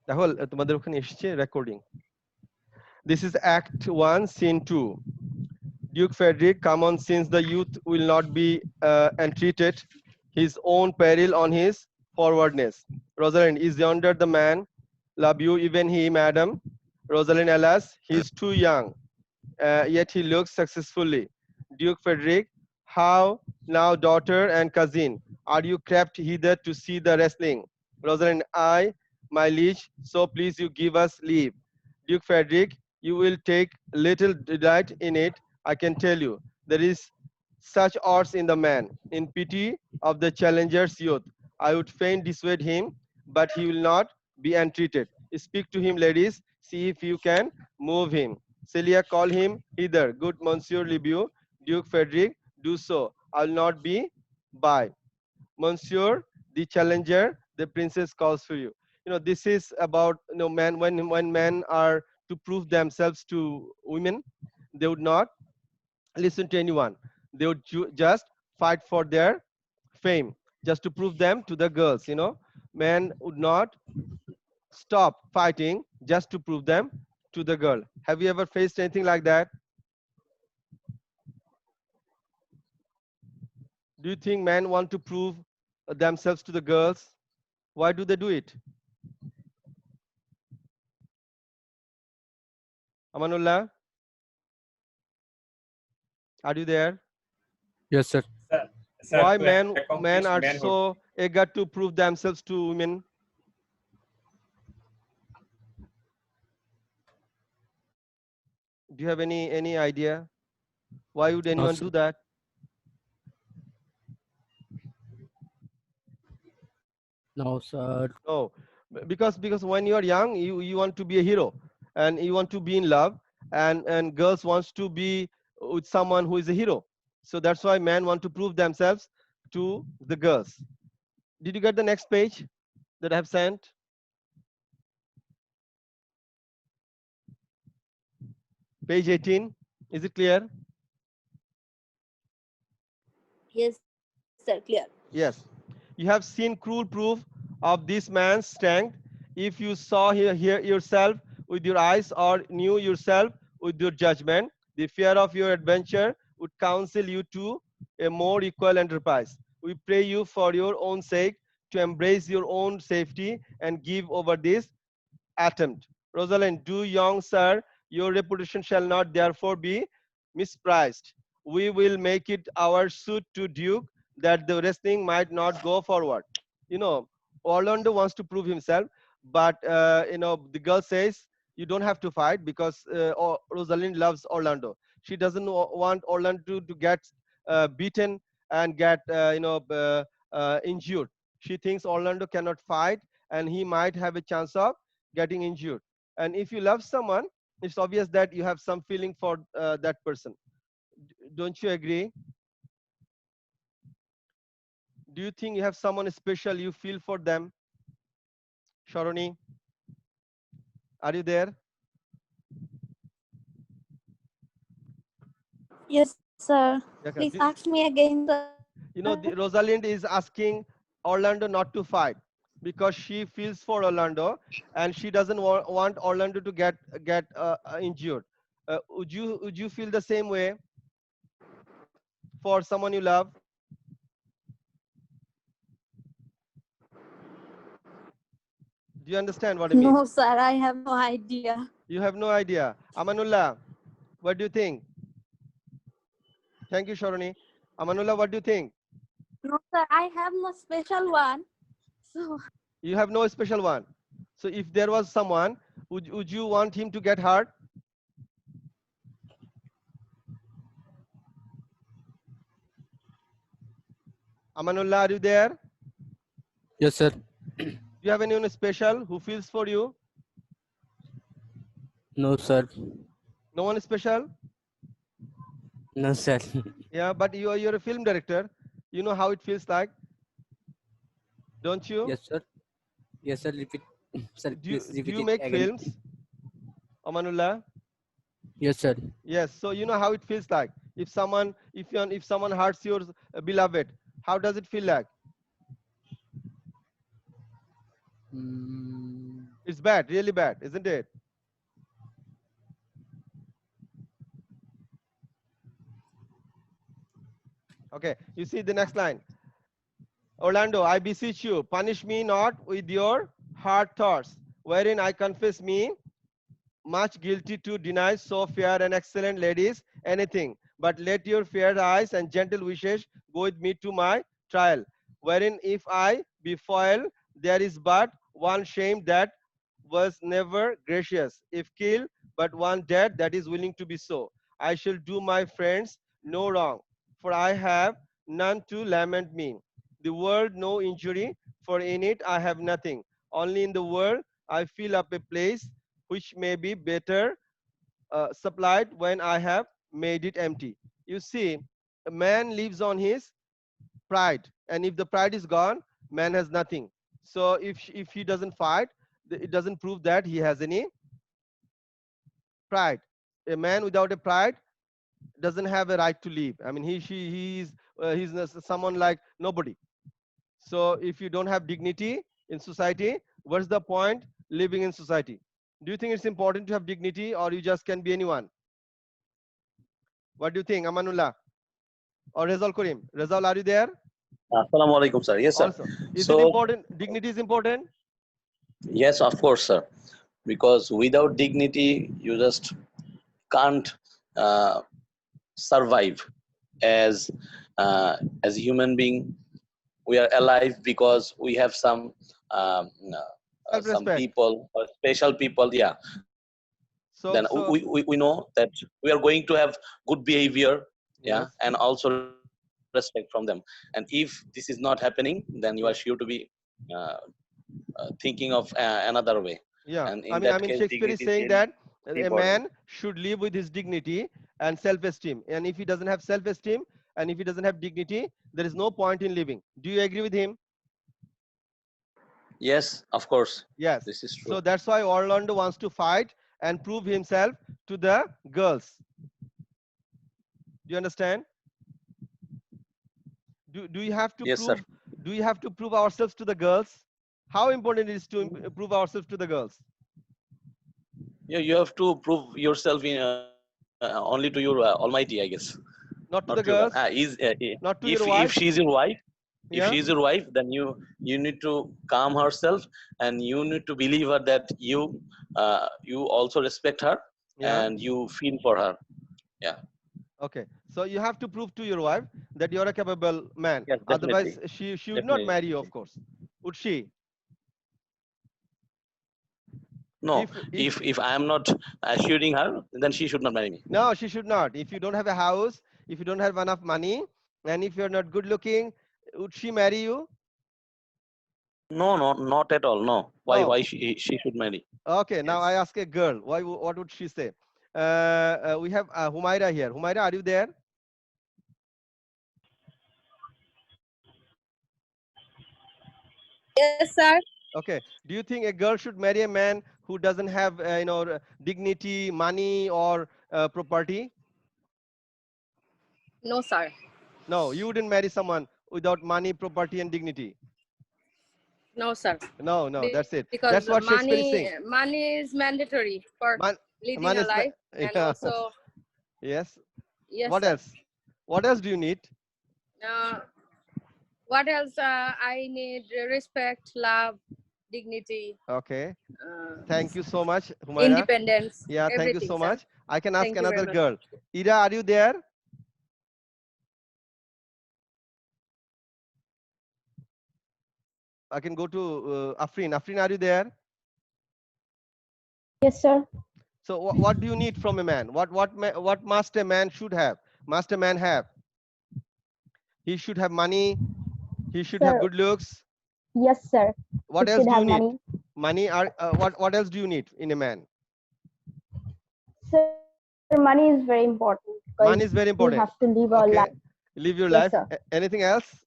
দেখো তোমাদের ওখানে এসেছে recording. This is Act 1, Scene 2. Duke Frederick, come on, since the youth will not be entreated, his own peril on his forwardness. Rosalind, is yonder the man? Love you, even he, madam. Rosalind, alas, he is too young, yet he looks successfully. Duke Frederick, how now, daughter and cousin, are you crept hither to see the wrestling? Rosalind, I, my liege, so please you give us leave. Duke Frederick, you will take little delight in it, I can tell you. There is such arts in the man. In pity of the challenger's youth, I would fain dissuade him, but he will not be entreated. Speak to him, ladies, see if you can move him. Celia, call him hither. Good Monsieur Libu, Duke Frederick, do so. I will not be by. Monsieur, the challenger, the princess calls for you. This is about men when men are to prove themselves to women, they would not listen to anyone. They would just fight for their fame, just to prove them to the girls. Men would not stop fighting just to prove them to the girl. Have you ever faced anything like that? Do you think men want to prove themselves to the girls? Why do they do it? Amanullah, are you there? Yes, sir. Sir, Why to men accomplish are manhood. so eager to prove themselves to women? Do you have any idea? Why would No, anyone sir. do that? No, sir. No, because when you are young, you want to be a hero, and you want to be in love, and girls wants to be with someone who is a hero. So that's why men want to prove themselves to the girls. Did you get the next page that I have sent? Page 18. Is it clear? Yes, sir, clear. Yes. You have seen cruel proof of this man's strength. If you saw here yourself with your eyes or knew yourself with your judgment, the fear of your adventure would counsel you to a more equal enterprise. We pray you for your own sake to embrace your own safety and give over this attempt. Rosalind, do young sir, your reputation shall not therefore be misprized. We will make it our suit to Duke that the wrestling might not go forward. You know, Orlando wants to prove himself, but the girl says you don't have to fight because Rosalind loves Orlando. She doesn't want Orlando to get beaten and get injured. She thinks Orlando cannot fight and he might have a chance of getting injured. And if you love someone, it's obvious that you have some feeling for that person. Don't you agree? Do you think you have someone special you feel for them? Sharoni, are you there? Yes, sir. Okay. Please ask me again, sir. Rosalind is asking Orlando not to fight because she feels for Orlando and she doesn't want Orlando to get injured. Would you feel the same way for someone you love? Do you understand what I mean? No, sir, I have no idea. You have no idea. Amanullah, what do you think? Thank you, Sharoni. Amanullah, what do you think? No, sir, I have no special one. So, You have no special one. So if there was someone, would you want him to get hurt? Amanullah, are you there? Yes, sir. Do you have anyone special who feels for you? No, sir. No one special? No, sir. Yeah, but you're a film director. You know how it feels like, don't you? Yes, sir. Yes, sir. Repeat. Sir, Do please you, do repeat you it make again. films, Amanullah? Yes, sir. Yes. So you know how it feels like. If someone hurts your beloved, how does it feel like? Mm, It's bad, really bad, isn't it? Okay, you see the next line. Orlando, I beseech you, punish me not with your hard thoughts, wherein I confess me much guilty to deny so fair and excellent ladies anything, but let your fair eyes and gentle wishes go with me to my trial, wherein if I be foiled, there is but one shame that was never gracious, if killed, but one dead that is willing to be so. I shall do my friends no wrong, for I have none to lament me. The world no injury, for in it I have nothing. Only in the world I fill up a place which may be better supplied when I have made it empty. You see, a man lives on his pride, and if the pride is gone, man has nothing. So if he doesn't fight, it doesn't prove that he has any pride. A man without a pride doesn't have a right to live. I mean, he's someone like nobody. So if you don't have dignity in society, what's the point living in society? Do you think it's important to have dignity, or you just can be anyone? What do you think, Amanullah or Rezal Karim? Rezal, are you there? Assalamu alaikum, sir. Yes, sir. Also, is it So, important? Dignity is important. yes, of course, sir. Because without dignity, you just can't survive as a human being. We are alive because we have some Self-respect. people or special people. Yeah. So, Then so we know that we are going to have good behavior. Yeah, yes, and also respect from them. And if this is not happening, then you are sure to be uh, thinking of another way. yeah. And I in mean, that case, Shakespeare is dignity is saying really that a important. man should live with his dignity and self-esteem. And if he doesn't have self-esteem and if he doesn't have dignity, there is no point in living. Do you agree with him? Yes, of course, Yes. this is So true. that's why Orlando wants to fight and prove himself to the girls. Do you understand? Do you have to Yes, sir. prove ourselves to the girls? How important it is to prove ourselves to the girls? Yeah, you have to prove yourself in only to your Almighty, I guess, not Not to to your the God. girls, not to your If wife. she is your wife, if Yeah, she is your wife, then you need to calm herself, and you need to believe her that you also respect her, yeah. and you feel for her. Yeah. Okay. So you have to prove to your wife that you're a capable man. Yes, Otherwise, definitely, she would not marry definitely. you, of course. Would she? No, If if I am not assuring her, then she should not marry me. No, she should not. If you don't have a house, if you don't have enough money, and if you're not good looking, would she marry you? No, no, not at all. No. No. Why she should marry? Okay. Now I Yes. ask a girl. What would she say? We have Humaira here. Humaira, are you there? Yes, sir. Okay. Do you think a girl should marry a man who doesn't have, dignity, money, or property? No, sir. No, you wouldn't marry someone without money, property, and dignity. No, sir. No, no, that's it. Because That's what Shakespeare is saying. money is mandatory for Man, leading man a is, life, and yeah, also, yes. yes, What sir. else? What else do you need? Uh, what else? I need respect, love, dignity, Okay. uh, Thank you so much, Humaira. independence, Yeah, thank you everything, so sir. much. I can ask Thank you very another much. girl. Ira, are you there? I can go to Afrin. Afrin, are you there? Yes, sir. So what do you need from a man? What must a man should have? Must a man have? He should have money. He should have Sir, good looks. yes, sir. What He else should do you have need? money. Money are what else do you need in a man? Sir, money is very important because Money is very we important. have to live our Okay. life. Live your Yes, life. sir. Anything else?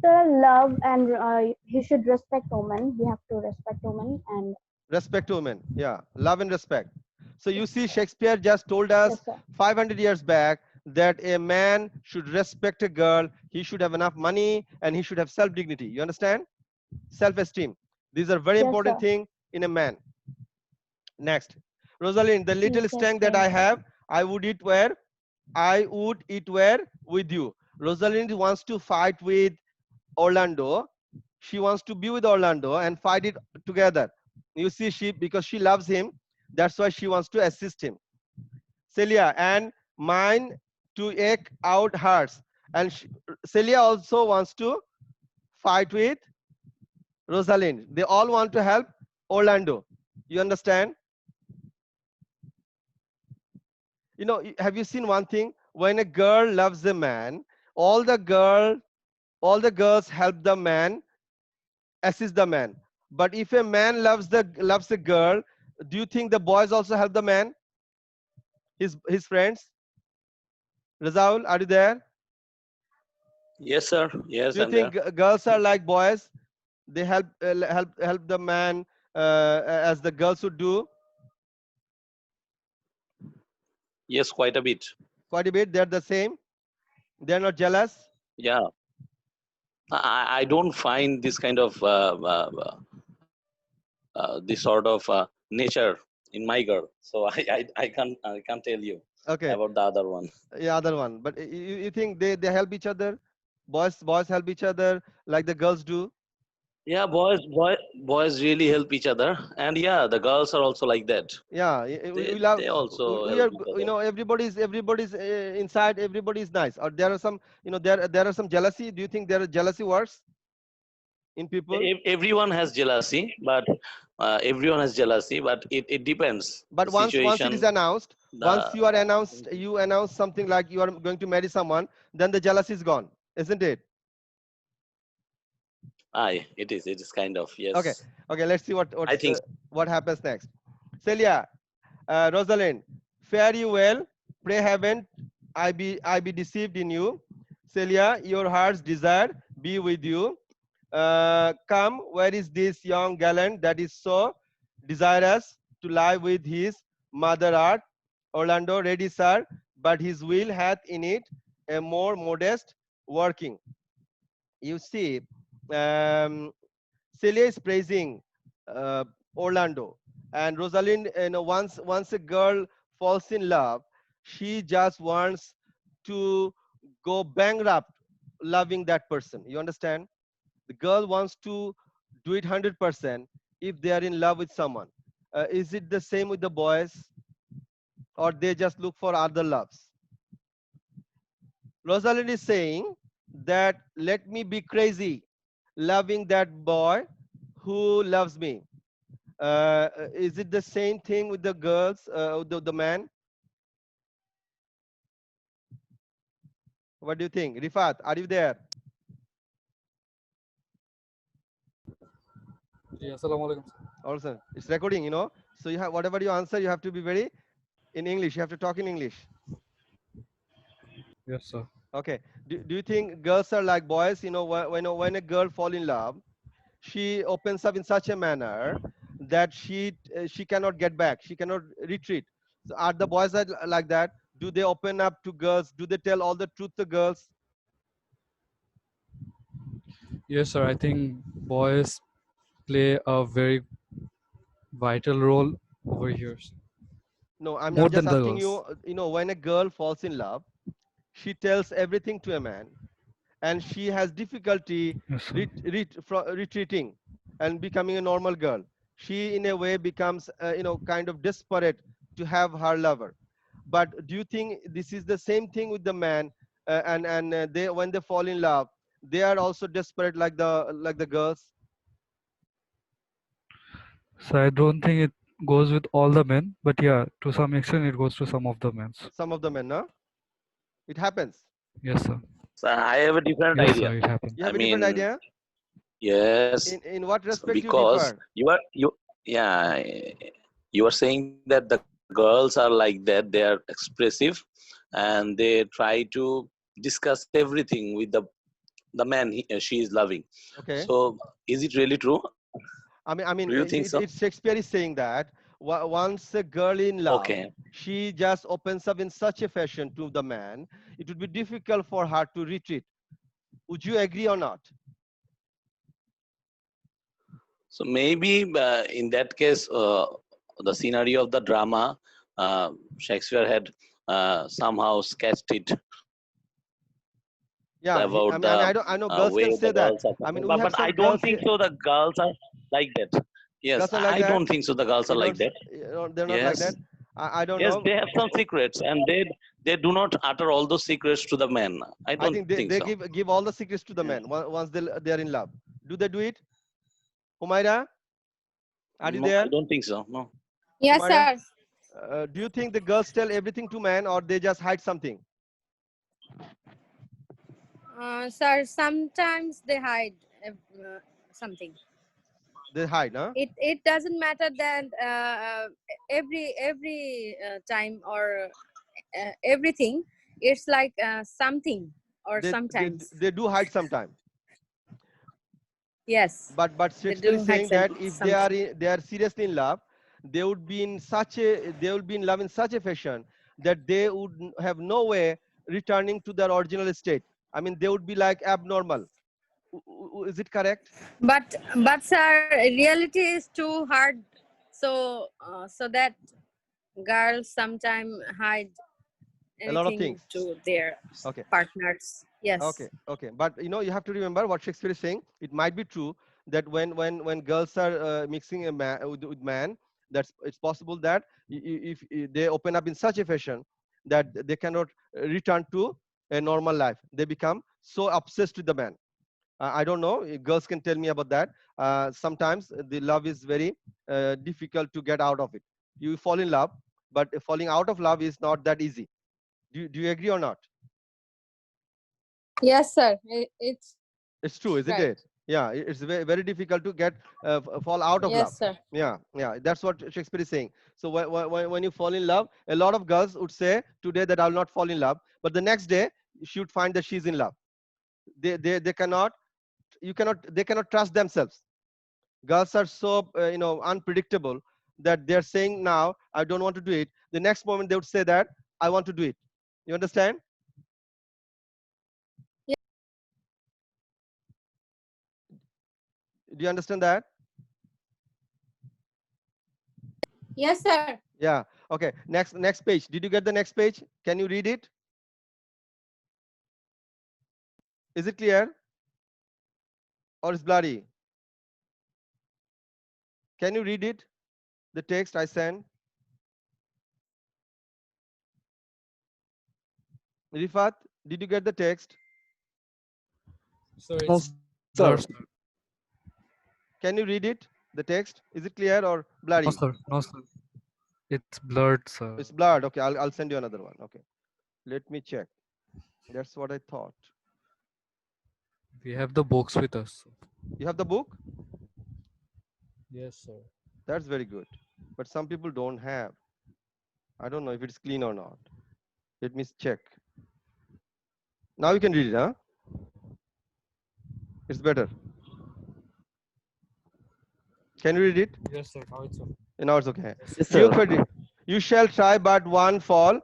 Sir, love and he should respect women. We have to respect women and Respect to women. Yeah. Love and respect. So you see, Shakespeare just told us yes, sir. 500 years back that a man should respect a girl. He should have enough money and he should have self-dignity. You understand? Self-esteem. These are very Yes, important sir. thing in a man. Next, Rosalind, the little Yes, strength that I have, I would eat where with you. Rosalind wants to fight with Orlando. She wants to be with Orlando and fight it together. You see, because she loves him, that's why she wants to assist him. Celia, and mine to ache out hers. And Celia also wants to fight with Rosalind. They all want to help Orlando. You understand? You know, have you seen one thing? When a girl loves a man, all the girls help the man, assist the man. But if a man loves a girl, do you think the boys also help the man? His friends? Razaul, are you there? Yes, sir. Yes, Do you I'm there. think girls are like boys? They help the man as the girls would do? Yes, quite a bit. Quite a bit. They're the same. They're not jealous. Yeah. I don't find this kind of this sort of nature in my girl. So I can't tell you Okay. about the other one. Yeah, other one. But you think they help each other? Boys help each other like the girls do? Yeah, boys really help each other, and yeah, the girls are also like that. Yeah, They we love. they also We are, help each other. you know, everybody's inside. Everybody is nice. Or there are some, you know, there are some jealousy. Do you think there are jealousy worse in people? Everyone has jealousy, but it depends But the once it is situation. announced, once The you announce something like you are going to marry someone, then the jealousy is gone, isn't it? it is kind of, Okay, yes. okay. Let's see I think what happens next. Celia, Rosalind, fare you well. Pray heaven I be deceived in you. Celia, your heart's desire be with you. Come, where is this young gallant that is so desirous to lie with his mother art? Orlando, ready, sir, but his will hath in it a more modest working. You see, Celia is praising uh, Orlando, and Rosalind, you know, once a girl falls in love, she just wants to go bankrupt loving that person. You understand? The girl wants to do it 100% if they are in love with someone. Is it the same with the boys, or they just look for other loves? Rosalind is saying that let me be crazy loving that boy who loves me. Is it the same thing with the girls, the man? What do you think? Rifat, are you there? Yeah, assalamu alaikum. Also, it's recording, you know. So you have whatever you answer, you have to be very in English. You have to talk in English. Yes, sir. Okay. Do you think girls are like boys? You know, when a girl fall in love, she opens up in such a manner that she cannot get back. She cannot retreat. So are the boys like that? Do they open up to girls? Do they tell all the truth to girls? Yes, sir. I think boys play a very vital role over here, sir. No, I'm More just than the asking girls. you. You know, when a girl falls in love, she tells everything to a man, and she has difficulty Yes, sir. retreating and becoming a normal girl. She in a way becomes you know, kind of desperate to have her lover. But do you think this is the same thing with the man, and they, when they fall in love, they are also desperate like the girls? So I don't think it goes with all the men, but yeah, to some extent it goes to some of the men. Some of the men, no? It happens. Yes, sir. so I have a different Yes, idea. sir. It happens. You I have a different mean, idea? yes, In what respect you because differ? yeah, you are saying that the girls are like that. They are expressive, and they try to discuss everything with the man she is loving. Okay. So, is it really true? I mean, Do you think so? it's Shakespeare is saying that once a girl in love, Okay. she just opens up in such a fashion to the man, it would be difficult for her to retreat. Would you agree or not? So maybe in that case, the scenario of the drama, Shakespeare had somehow sketched it Yeah, about I the don't. I know girls way can the say that. girls are I mean, suffering. we have But I some don't girls think here. so. The girls are like that. Yes, Girls are like I that. don't think so. The girls are You like don't. that. They're not like Yes, that. I don't yes, know. they have some secrets, and they do not utter all those secrets to the men. I I don't think think they so. give all the secrets to the Yeah. men once they're in love. Do they do it? Humaira, are you No, I there? don't think so. No. Yes, Humaira, sir. do you think the girls tell everything to men or they just hide something? Sir, sometimes they hide something. They hide, huh? It doesn't matter that every time or everything. It's like something or sometimes. They do hide sometime. Yes, But they Shakespeare is do hide saying that if something. they are seriously in love, they would be in they will be in love in such a fashion that they would have no way returning to their original state. I mean, they would be like abnormal. Is it correct? But sir, reality is too hard. So that girls sometimes hide A lot of anything things. to their Okay. partners. Yes. Okay. But you have to remember what Shakespeare is saying. It might be true that when girls are mixing a man with man, it's possible that if they open up in such a fashion that they cannot return to a normal life, they become so obsessed with the man. I don't know. Girls can tell me about that. Sometimes the love is very difficult to get out of it. You fall in love, but falling out of love is not that easy. Do you agree or not? Yes, sir. It's It's true, isn't right. it? Yeah, it's very difficult to get fall out of love. Yes, sir. Yeah, that's what Shakespeare is saying. So when you fall in love, a lot of girls would say today that I'll not fall in love, but the next day she would find that she's in love. They cannot, they cannot trust themselves. Girls are so unpredictable that they're saying now I don't want to do it. The next moment they would say that I want to do it. You understand? Do you understand that? Yes, sir. Yeah. Okay. Next page. Did you get the next page? Can you read it? Is it clear or is blurry? Can you read it? The text I sent. Rifat, did you get the text? So No, it's sir. blurred. Sir. Can you read it? The text. Is it clear or No, blurry? sir. No, sir. It's blurred, sir. It's blurred. Okay. I'll send you another one. Okay. Let me check. That's what I thought. We have the books with us. You have the book? Yes, sir. That's very good. But some people don't have. I don't know if it's clean or not. Let me check. Now you can read it, huh? It's better. Can you read it? Yes, sir. Now it's okay. Now it's okay. Yes, Duke sir. Frederick, you shall try but one fall.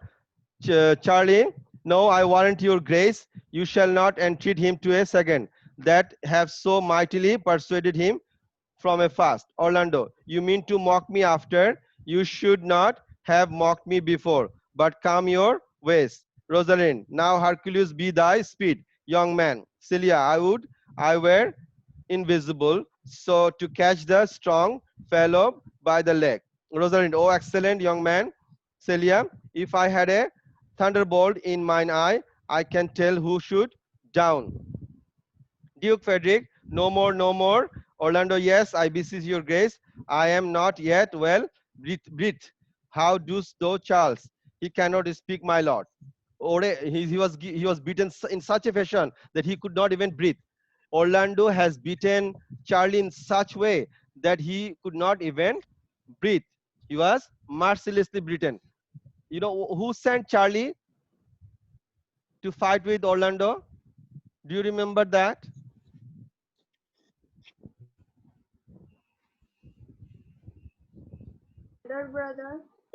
Charlie, no, I warrant your grace. You shall not entreat him to a second that have so mightily persuaded him from a fast. Orlando, you mean to mock me after? You should not have mocked me before, but come your ways. Rosalind, now Hercules be thy speed. Young man, Celia, I were invisible, so to catch the strong fellow by the leg. Rosalind, oh excellent young man. Celia, if I had a thunderbolt in mine eye, I can tell who should down. Duke Frederick, no more, no more. Orlando, yes, I beseech your grace. I am not yet well. Breathe. How dost thou, Charles? He cannot speak, my lord. He was beaten in such a fashion that he could not even breathe. Orlando has beaten Charlie in such way that he could not even breathe. He was mercilessly beaten. You know who sent Charlie to fight with Orlando? Do you remember that?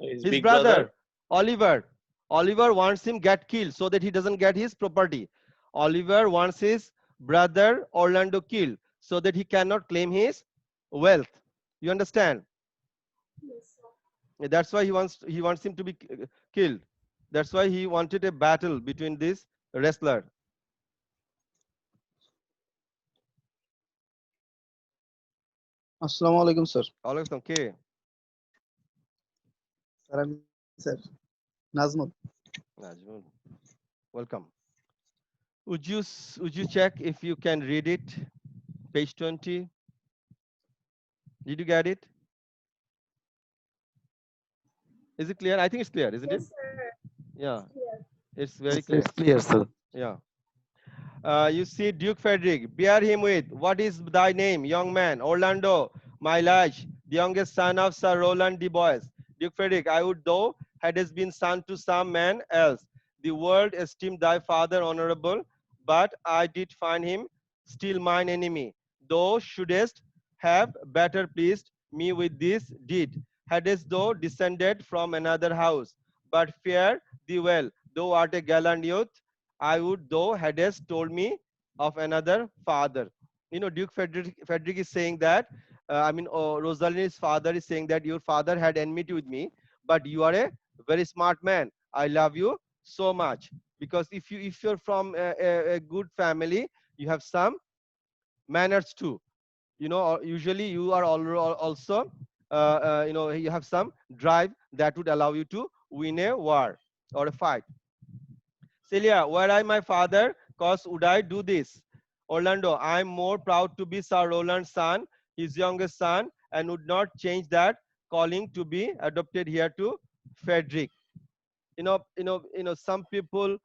His His big brother, Oliver. Oliver wants him get killed so that he doesn't get his property. Oliver wants his brother Orlando killed so that he cannot claim his wealth. You understand? That's why he wants him to be killed. That's why he wanted a battle between this wrestler. Assalamu alaikum, sir. Okay. Sir, sir. Nazmul. Najmul, welcome. Would you check if you can read it? Page 20. Did you get it? Is it clear? I think it's clear, isn't it? sir. Yeah, it's very clear. It's clear, sir. Yeah. You see, Duke Frederick, bear him with, what is thy name, young man? Orlando, my liege, the youngest son of Sir Roland de Boys. Duke Frederick, I would thou hadst been son to some man else. The world esteemed thy father honorable, but I did find him still mine enemy. Thou shouldest have better pleased me with this deed, hadst thou descended from another house. But fare thee well, thou art a gallant youth, I would thou hadst told me of another father. You know, Duke Frederick is saying that, Rosalind's father is saying that your father had enmity with me, but you are a very smart man. I love you so much. Because if you're from a good family, you have some manners too. You know, usually you are also, you have some drive that would allow you to win a war or a fight. Celia, were I my father, cause would I do this? Orlando, I am more proud to be Sir Roland's son, his youngest son, and would not change that calling to be adopted here to Frederick. Some people,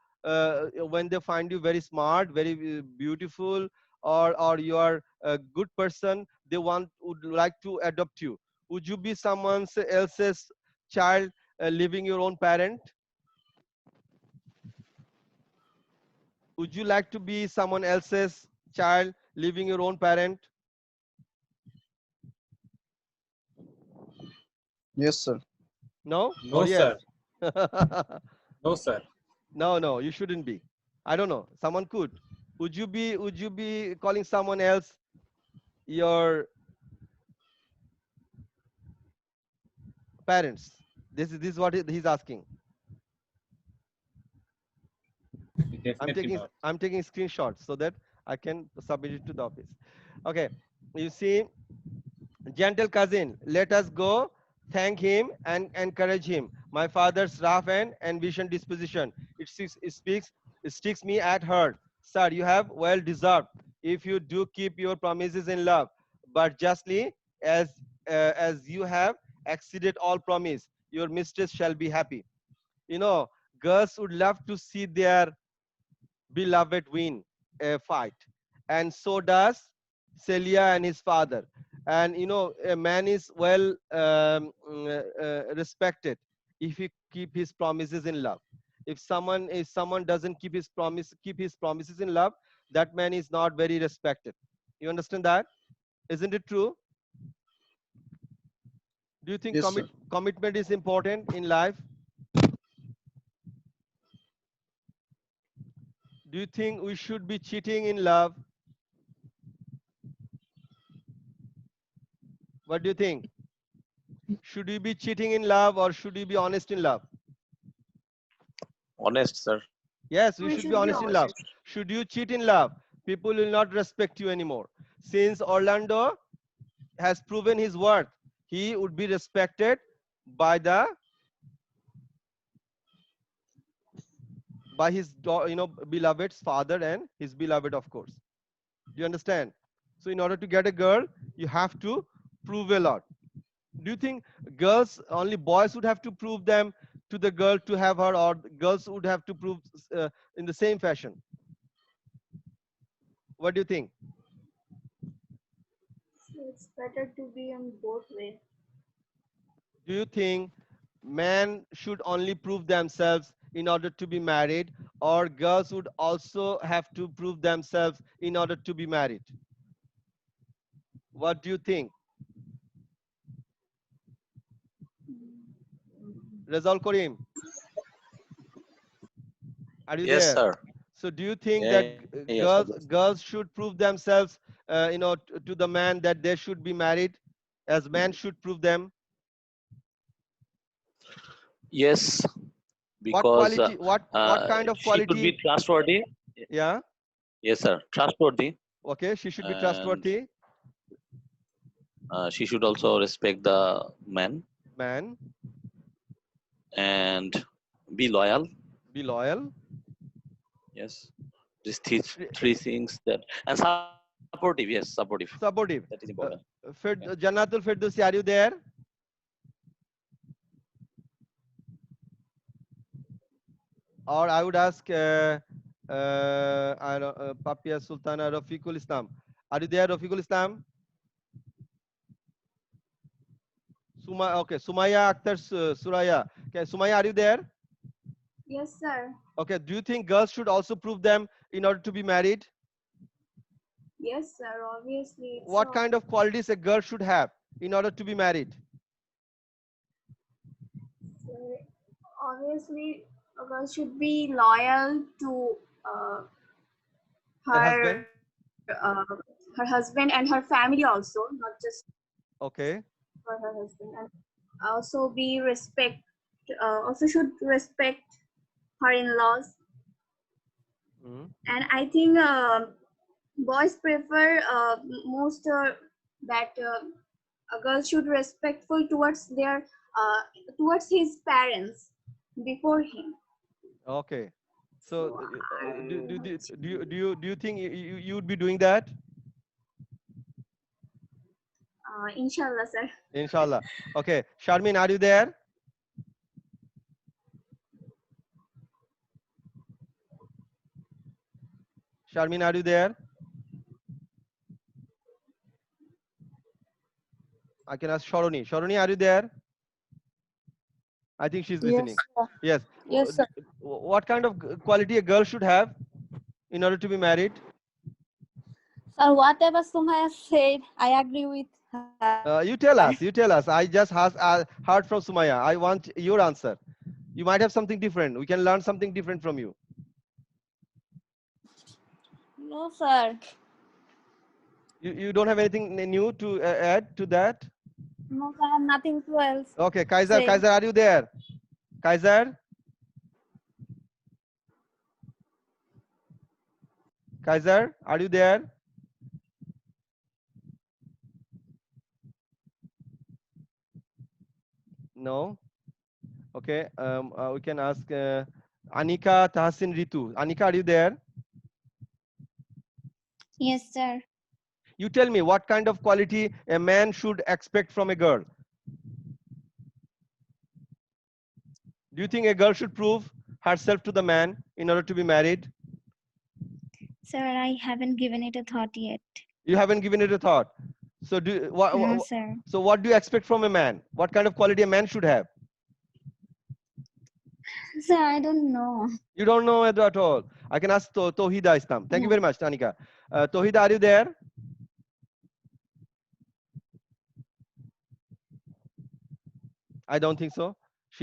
when they find you very smart, very beautiful, or you are a good person, they would like to adopt you. Would you be someone else's child, leaving your own parent? Would you like to be someone else's child, leaving your own parent? Yes, sir. No? No, Or yes? sir. No, sir. No, you shouldn't be. I don't know. Someone could. Would you be calling someone else your parents? This is what he's asking. Definitely not. I'm taking screenshots so that I can submit it to the office. Okay. You see, gentle cousin, let us go thank him and encourage him. My father's rough and ambitious disposition, it sticks me at heart. Sir, you have well deserved if you do keep your promises in love, but justly as you have exceeded all promise, your mistress shall be happy. You know, girls would love to see their beloved win a fight, and so does Celia and his father. And you know, a man is well respected if he keep his promises in love. If someone doesn't keep his promises in love, that man is not very respected. You understand that? Isn't it true? Do you think Yes, sir. commitment is important in life? Do you think we should be cheating in love? What do you think? Should you be cheating in love or should you be honest in love? Honest, sir. Yes, we should be honest in love. Should you cheat in love, people will not respect you anymore. Since Orlando has proven his worth, he would be respected by his beloved's father and his beloved, of course. Do you understand? So in order to get a girl, you have to prove a lot. Do you think only boys would have to prove them to the girl to have her, or girls would have to prove in the same fashion? What do you think? It's better to be in both ways. Do you think men should only prove themselves in order to be married, or girls would also have to prove themselves in order to be married? What do you think? Rezal Karim, are you Yes, there? sir. So do you think Yeah, that yes, girls should prove themselves, to the man that they should be married, as men should prove them? yes, What because quality? What kind of she should be quality? trustworthy. Yeah. Yes, sir, trustworthy, Okay. She should be and trustworthy. she should also respect the man Man. and be loyal. Be loyal. Yes, these three things that, and supportive. Yes, supportive. Supportive. That is important. Yeah. Jannatul Firdausi, are you there? Or I would ask Papia Sultana Rafiqul Islam. Are you there, Rafiqul Islam? Okay, Sumaya Akhtar Suraya. Okay, Sumaya, are you there? Yes, sir. Okay, do you think girls should also prove them in order to be married? Yes, sir. Obviously. What kind of qualities a girl should have in order to be married? Obviously, a girl should be loyal to Her husband? her husband and her family also, not just Okay. for her husband, and also be respect. Also should respect her in-laws, Mhm. and I think boys prefer most that a girl should respectful towards their towards his parents before him. Okay. So So do you think you would be doing that? Inshallah, sir. Inshallah. Okay. Sharmin, are you there? Sharmin, are you there? I can ask Sharoni. Sharoni, are you there? I think she's listening. Yes. Yes, sir. What kind of quality a girl should have in order to be married? Sir, whatever Sumaya said, I agree with her. You tell us. You tell us. I just heard from Sumaya. I want your answer. You might have something different. We can learn something different from you. No, sir. You don't have anything new to add to that? No, sir, I have nothing to else. Okay, Kaiser. Say. Kaiser, are you there? Kaiser? Kaiser, are you there? No. Okay. We can ask Anika Tahsin Ritu. Anika, are you there? Yes, sir. You tell me what kind of quality a man should expect from a girl. Do you think a girl should prove herself to the man in order to be married? Sir, I haven't given it a thought yet. You haven't given it a thought. So No, sir. so what do you expect from a man? What kind of quality a man should have? Sir, I don't know. You don't know it at all. I can ask Tohida Islam. Thank you very much, Tanika. Tohida, are you there? I don't think so.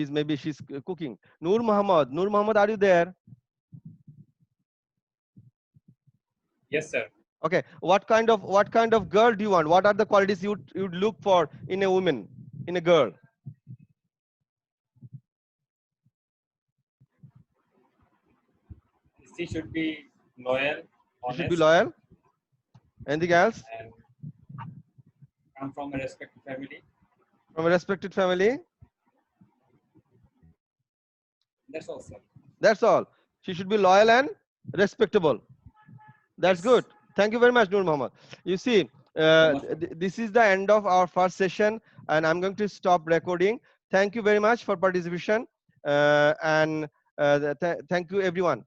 Maybe she's cooking. Noor Muhammad. Noor Muhammad, are you there? Yes, sir. Okay. What kind of girl do you want? What are the qualities you'd look for in a woman, in a girl? She should be loyal, She should be honest, loyal. Anything else? and come from a respected family. From a respected family? That's all, sir. That's all. She should be loyal and respectable. That's Yes. good. Thank you very much, Noor Muhammad. You see, this is the end of our first session, and I'm going to stop recording. Thank you very much for participation, and thank you, everyone.